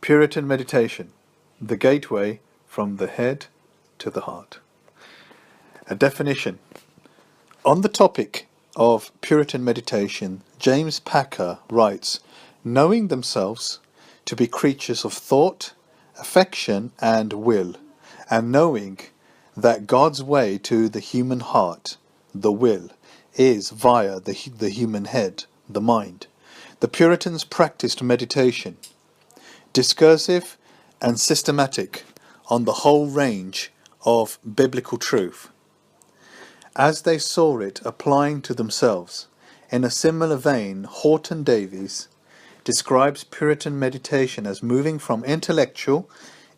Puritan Meditation, the gateway from the head to the heart. A definition. On the topic of Puritan meditation, James Packer writes, knowing themselves to be creatures of thought, affection and will, and knowing that God's way to the human heart, the will, is via the human head, the mind. The Puritans practiced meditation, discursive and systematic, on the whole range of biblical truth, as they saw it applying to themselves. In a similar vein, Horton Davies describes Puritan meditation as moving from intellectual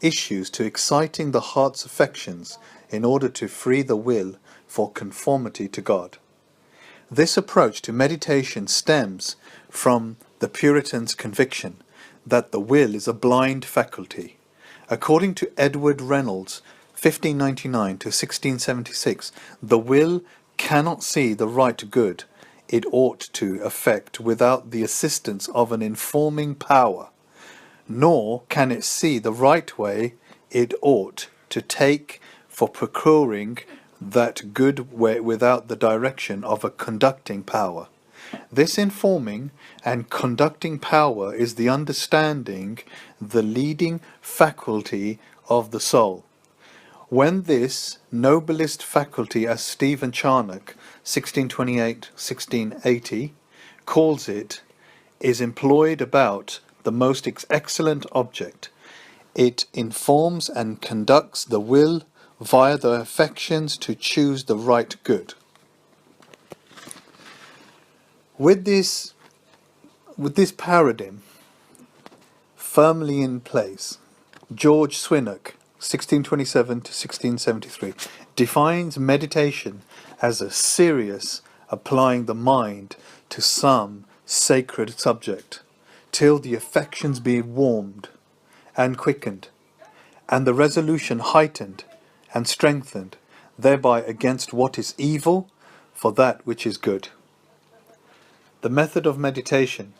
issues to exciting the heart's affections in order to free the will for conformity to God. This approach to meditation stems from the Puritans' conviction that the will is a blind faculty. According to Edward Reynolds, 1599 to 1676, the will cannot see the right good it ought to effect without the assistance of an informing power, nor can it see the right way it ought to take for procuring that good way without the direction of a conducting power. This informing and conducting power is the understanding, the leading faculty of the soul. When this noblest faculty, as Stephen Charnock, 1628-1680, calls it, is employed about the most excellent object, it informs and conducts the will via the affections to choose the right good. With this paradigm firmly in place, George Swinnock, 1627 to 1673, defines meditation as a serious applying the mind to some sacred subject, till the affections be warmed and quickened, and the resolution heightened and strengthened, thereby against what is evil for that which is good. The method of meditation.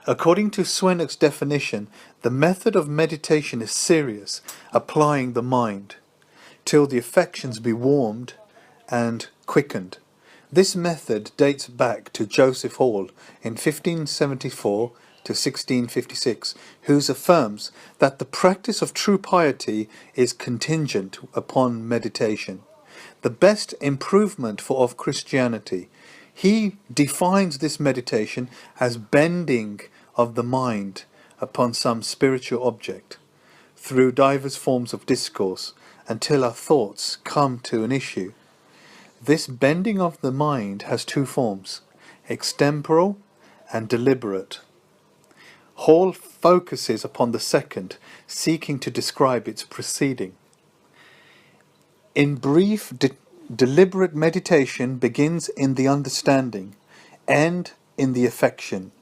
According to Swinnock's definition, the method of meditation is serious, applying the mind, till the affections be warmed and quickened. This method dates back to Joseph Hall in 1574 to 1656, who affirms that the practice of true piety is contingent upon meditation, the best improvement of Christianity. He defines this meditation as bending of the mind upon some spiritual object through divers forms of discourse until our thoughts come to an issue. This bending of the mind has two forms, extemporal and deliberate. Hall focuses upon the second, seeking to describe its preceding. In brief, deliberate meditation begins in the understanding and in the affection.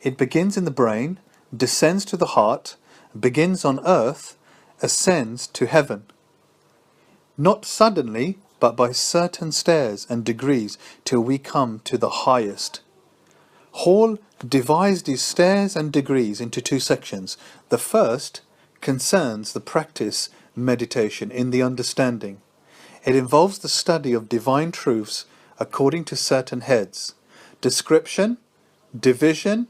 It begins in the brain, descends to the heart, begins on earth, ascends to heaven. Not suddenly, but by certain stairs and degrees till we come to the highest. Hall divides these stairs and degrees into two sections. The first concerns the practice meditation in the understanding. It involves the study of divine truths according to certain heads: description, division,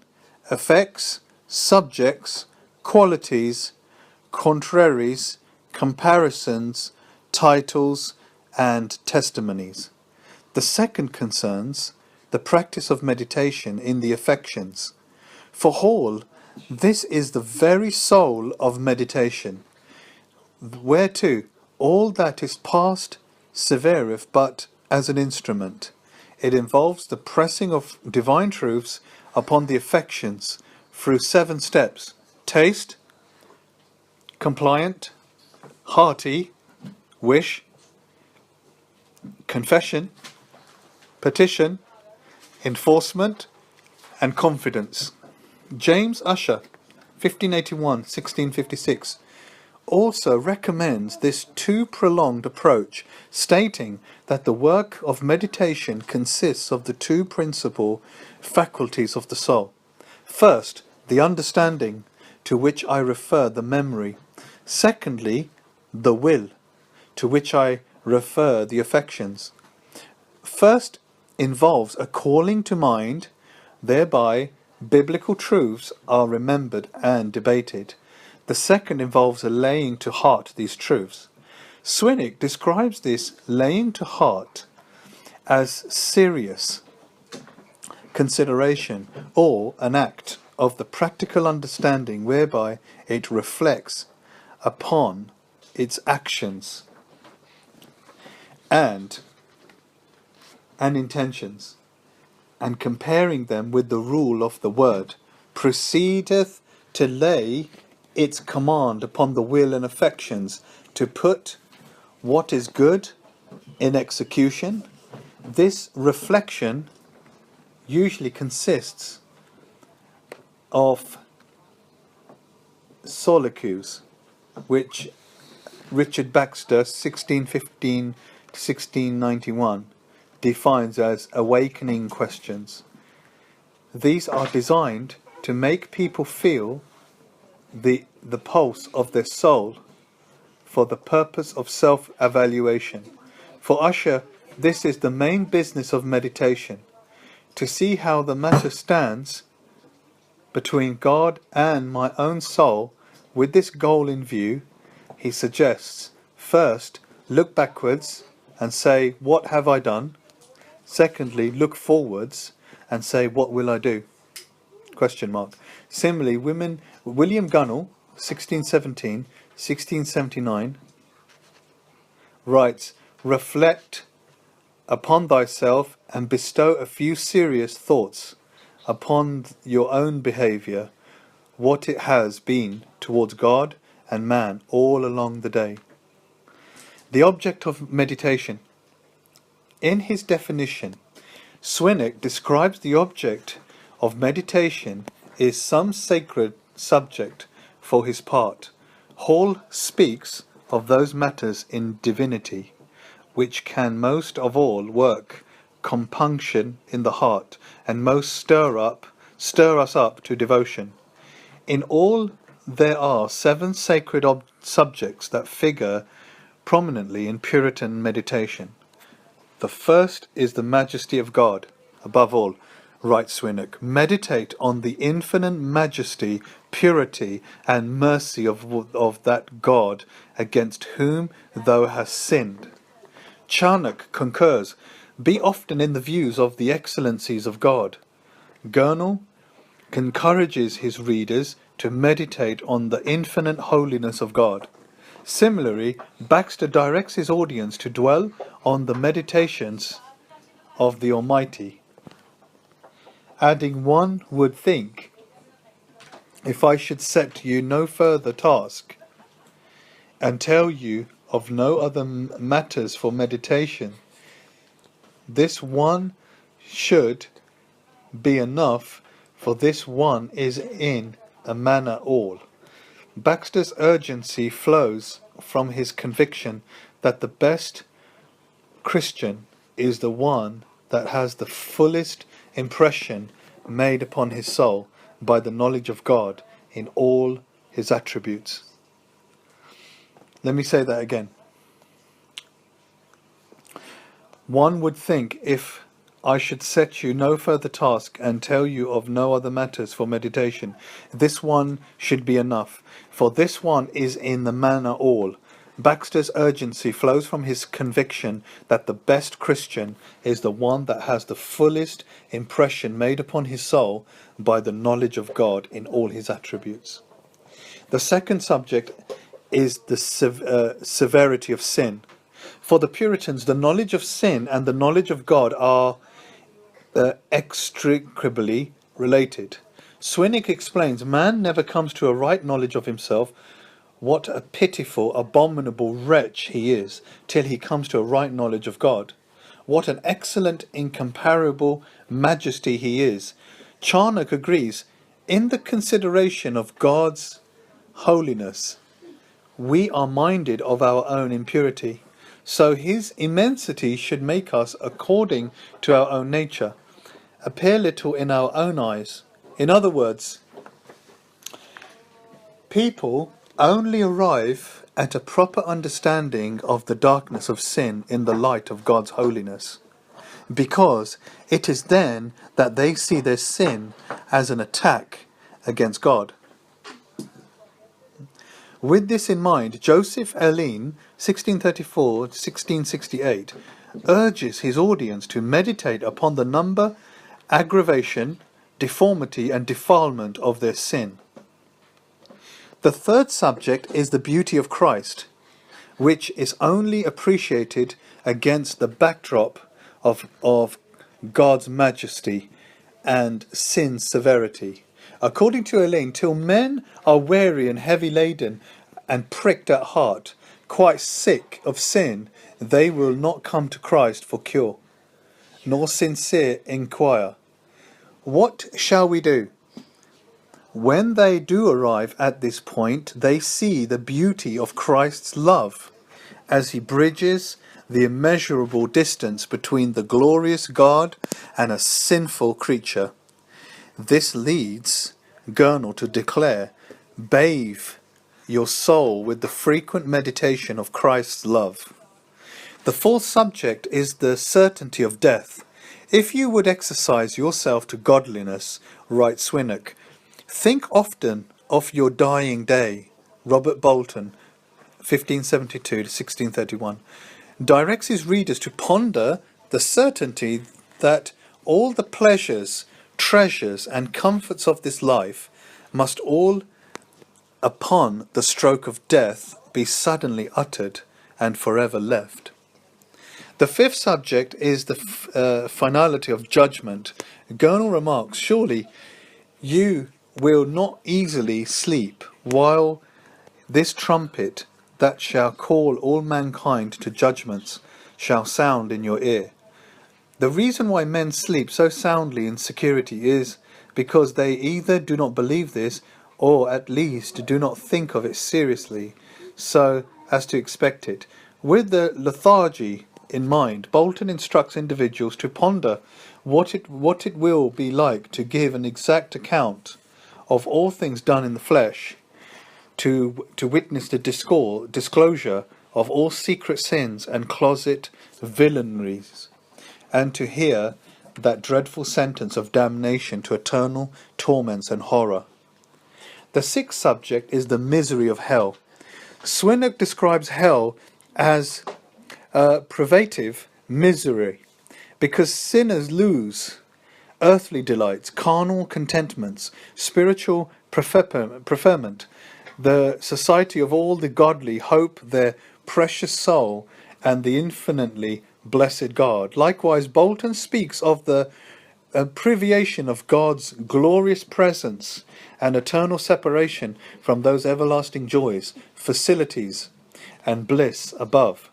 effects, subjects, qualities, contraries, comparisons, titles, and testimonies. The second concerns the practice of meditation in the affections. For Hall, this is the very soul of meditation, whereto all that is past severeth but as an instrument. It involves the pressing of divine truths upon the affections through 7 steps: taste, compliant, hearty, wish, confession, petition, enforcement, and confidence. James Ussher, 1581-1656, also recommends this too prolonged approach, stating that the work of meditation consists of the two principal faculties of the soul. First, the understanding, to which I refer the memory. Secondly, the will, to which I refer the affections. First involves a calling to mind, thereby biblical truths are remembered and debated. The second involves a laying to heart these truths. Swinnock describes this laying to heart as serious consideration or an act of the practical understanding whereby it reflects upon its actions and intentions, and comparing them with the rule of the word, proceedeth to lay its command upon the will and affections, to put what is good in execution. This reflection usually consists of soliloquies, which Richard Baxter, 1615 to 1691, defines as awakening questions. These are designed to make people feel the pulse of their soul for the purpose of self-evaluation. For Usher, this is the main business of meditation, to see how the matter stands between God and my own soul. With this goal in view, he suggests, first, look backwards and say, what have I done? Secondly, look forwards and say, what will I do? Question mark. Similarly, William Gunnell, 1617, 1679, writes, reflect upon thyself and bestow a few serious thoughts upon your own behaviour, what it has been towards God and man all along the day. The object of meditation. In his definition, Swinnock describes the object of meditation is some sacred subject for his part. Hall speaks of those matters in divinity which can most of all work compunction in the heart and most stir us up to devotion. In all there are 7 sacred subjects that figure prominently in Puritan meditation. The first is the majesty of God. Above all, writes Swinnock, meditate on the infinite majesty, purity, and mercy of that God against whom thou hast sinned. Charnock concurs, be often in the views of the excellencies of God. Gurnall encourages his readers to meditate on the infinite holiness of God. Similarly, Baxter directs his audience to dwell on the meditations of the Almighty, adding, one would think, if I should set you no further task, and tell you of no other matters for meditation, this one should be enough, for this one is in a manner all. Baxter's urgency flows from his conviction that the best Christian is the one that has the fullest impression made upon his soul by the knowledge of God in all his attributes. Let me say that again. One would think, if I should set you no further task and tell you of no other matters for meditation, this one should be enough, for this one is in the manner all. Baxter's urgency flows from his conviction that the best Christian is the one that has the fullest impression made upon his soul by the knowledge of God in all his attributes. The second subject is the severity of sin. For the Puritans, the knowledge of sin and the knowledge of God are inextricably related. Swinnock explains, man never comes to a right knowledge of himself, what a pitiful, abominable wretch he is, till he comes to a right knowledge of God. What an excellent, incomparable majesty he is. Charnock agrees, in the consideration of God's holiness, we are minded of our own impurity. So his immensity should make us, according to our own nature, appear little in our own eyes. In other words, People only arrive at a proper understanding of the darkness of sin in the light of God's holiness, because it is then that they see their sin as an attack against God. With this in mind, Joseph Alleine, 1634-1668, urges his audience to meditate upon the number, aggravation, deformity and defilement of their sin. The third subject is the beauty of Christ, which is only appreciated against the backdrop of God's majesty and sin's severity. According to Alleine, till men are weary and heavy laden and pricked at heart, quite sick of sin, they will not come to Christ for cure, nor sincere inquire, "What shall we do?" When they do arrive at this point, they see the beauty of Christ's love as he bridges the immeasurable distance between the glorious God and a sinful creature. This leads Gurnall to declare, "Bathe your soul with the frequent meditation of Christ's love." The fourth subject is the certainty of death. "If you would exercise yourself to godliness," writes Swinnock, "think often of your dying day." Robert Bolton, 1572 to 1631, directs his readers to ponder the certainty that all the pleasures, treasures and comforts of this life must all upon the stroke of death be suddenly uttered and forever left. The fifth subject is the finality of judgment. Gurnall remarks, "Surely you will not easily sleep while this trumpet that shall call all mankind to judgments shall sound in your ear." The reason why men sleep so soundly in security is because they either do not believe this, or at least do not think of it seriously, so as to expect it. With the lethargy in mind, Bolton instructs individuals to ponder what it will be like to give an exact account of all things done in the flesh, to witness the disclosure of all secret sins and closet villainies, and to hear that dreadful sentence of damnation to eternal torments and horror. The sixth subject is the misery of hell. Swinnock describes hell as privative misery, because sinners lose earthly delights, carnal contentments, spiritual preferment, the society of all the godly, hope their precious soul, and the infinitely blessed God. Likewise, Bolton speaks of the privation of God's glorious presence and eternal separation from those everlasting joys, facilities, and bliss above.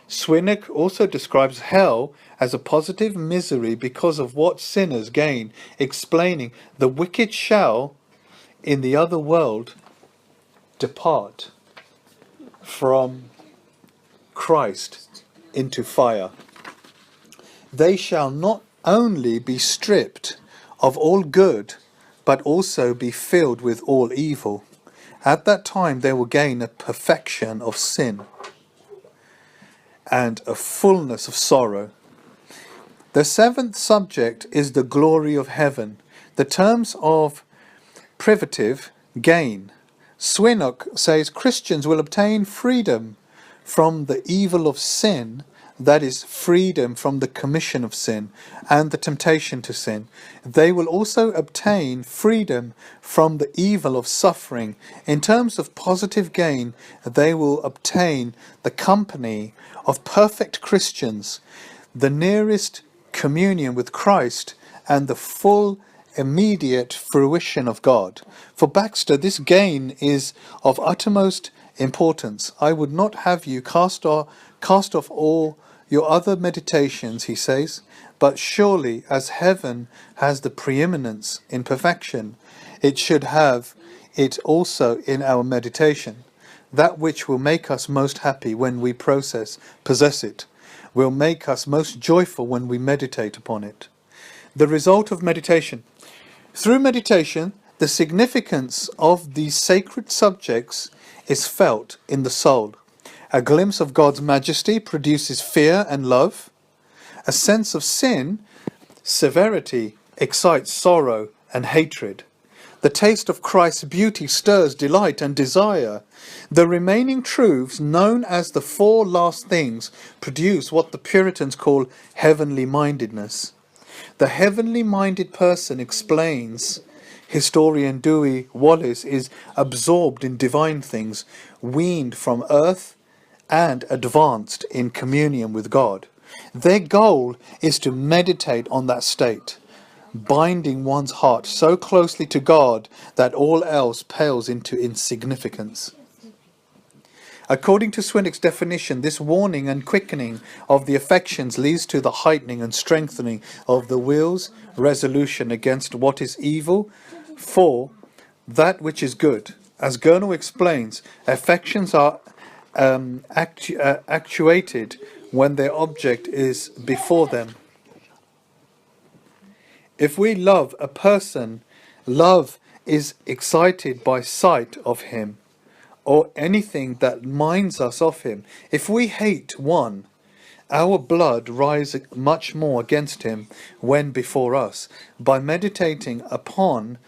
Swinnock also describes hell as a positive misery because of what sinners gain, explaining, "The wicked shall, in the other world, depart from Christ into fire. They shall not only be stripped of all good, but also be filled with all evil. At that time they will gain a perfection of sin and a fullness of sorrow." The seventh subject is the glory of heaven. The terms of privative gain. Swinnock says Christians will obtain freedom from the evil of sin, that is, freedom from the commission of sin and the temptation to sin. They will also obtain freedom from the evil of suffering. In terms of positive gain, they will obtain the company of perfect Christians, the nearest communion with Christ, and the full immediate fruition of God. For Baxter, this gain is of uttermost importance. "I would not have you cast off all your other meditations," he says, "but surely as heaven has the preeminence in perfection, it should have it also in our meditation. That which will make us most happy when we possess it, will make us most joyful when we meditate upon it." The result of meditation. Through meditation, The significance of these sacred subjects is felt in the soul. A glimpse of God's majesty produces fear and love. A sense of sin, severity, excites sorrow and hatred. The taste of Christ's beauty stirs delight and desire. The remaining truths, known as the four last things, produce what the Puritans call heavenly mindedness. The heavenly minded person, explains historian Dewey Wallace, is absorbed in divine things, weaned from earth, and advanced in communion with God. Their goal is to meditate on that state, binding one's heart so closely to God that all else pales into insignificance. According to Swinnock's definition, this warning and quickening of the affections leads to the heightening and strengthening of the will's resolution against what is evil for that which is good. As Gurnall explains, affections are actuated when their object is before them. If we love a person, love is excited by sight of him, or anything that minds us of him. If we hate one, our blood rises much more against him when before us. By meditating upon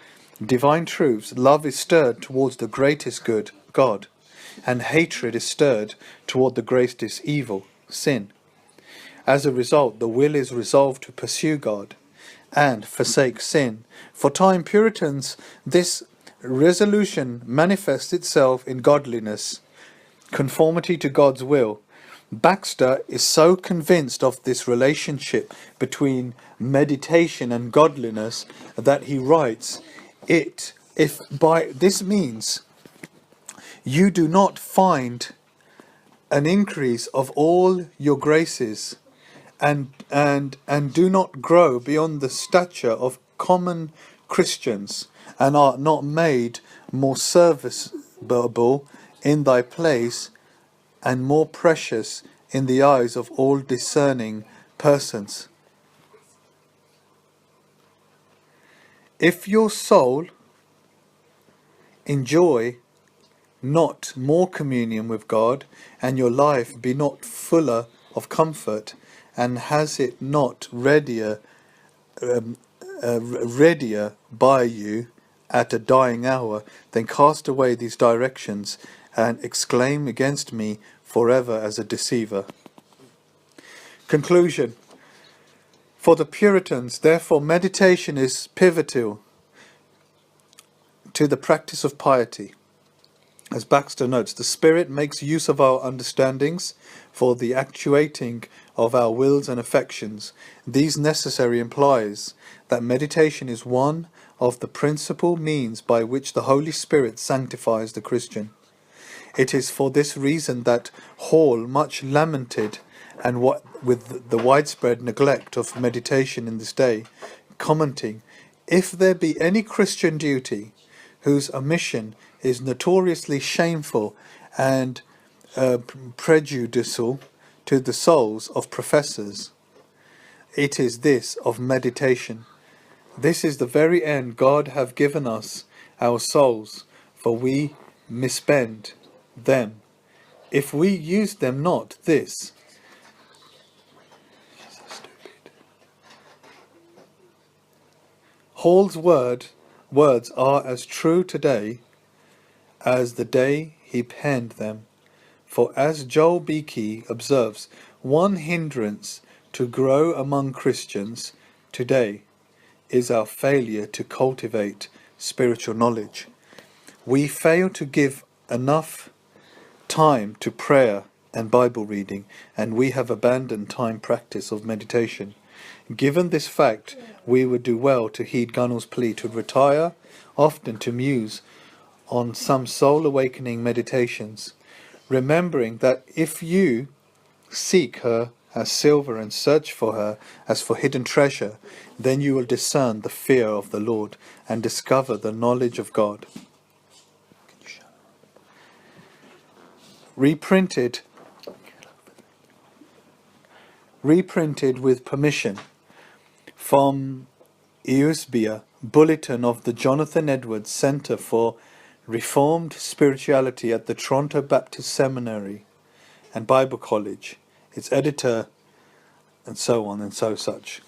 divine truths, love is stirred towards the greatest good, God, and hatred is stirred toward the greatest evil, sin. As a result, the will is resolved to pursue God and forsake sin. For time Puritans, this resolution manifests itself in godliness, conformity to God's will. Baxter is so convinced of this relationship between meditation and godliness that he writes, if by this means you do not find an increase of all your graces, and do not grow beyond the stature of common Christians, and are not made more serviceable in thy place, and more precious in the eyes of all discerning persons. If your soul enjoy not more communion with God, and your life be not fuller of comfort, and has it not readier by you at a dying hour, then cast away these directions, and exclaim against me forever as a deceiver. Conclusion. For the Puritans, therefore, meditation is pivotal to the practice of piety. As Baxter notes, the Spirit makes use of our understandings for the actuating of our wills and affections. These necessary implies that meditation is one of the principal means by which the Holy Spirit sanctifies the Christian. It is for this reason that Hall much lamented, and with the widespread neglect of meditation in this day, commenting, "If there be any Christian duty whose omission is notoriously shameful and prejudicial to the souls of professors, it is this of meditation. This is the very end God have given us our souls, for we misspend them. If we use them not, this." Hall's words are as true today as the day he penned them. For as Joel Beakey observes, one hindrance to grow among Christians today is our failure to cultivate spiritual knowledge. We fail to give enough time to prayer and Bible reading, and we have abandoned time practice of meditation. Given this fact, we would do well to heed Gunnell's plea to retire often to muse on some soul-awakening meditations, remembering that if you seek her as silver and search for her as for hidden treasure, then you will discern the fear of the Lord and discover the knowledge of God. Reprinted with permission from Eusebia bulletin of the Jonathan Edwards Centre for Reformed Spirituality at the Toronto Baptist Seminary and Bible College, its editor, and so on and so such.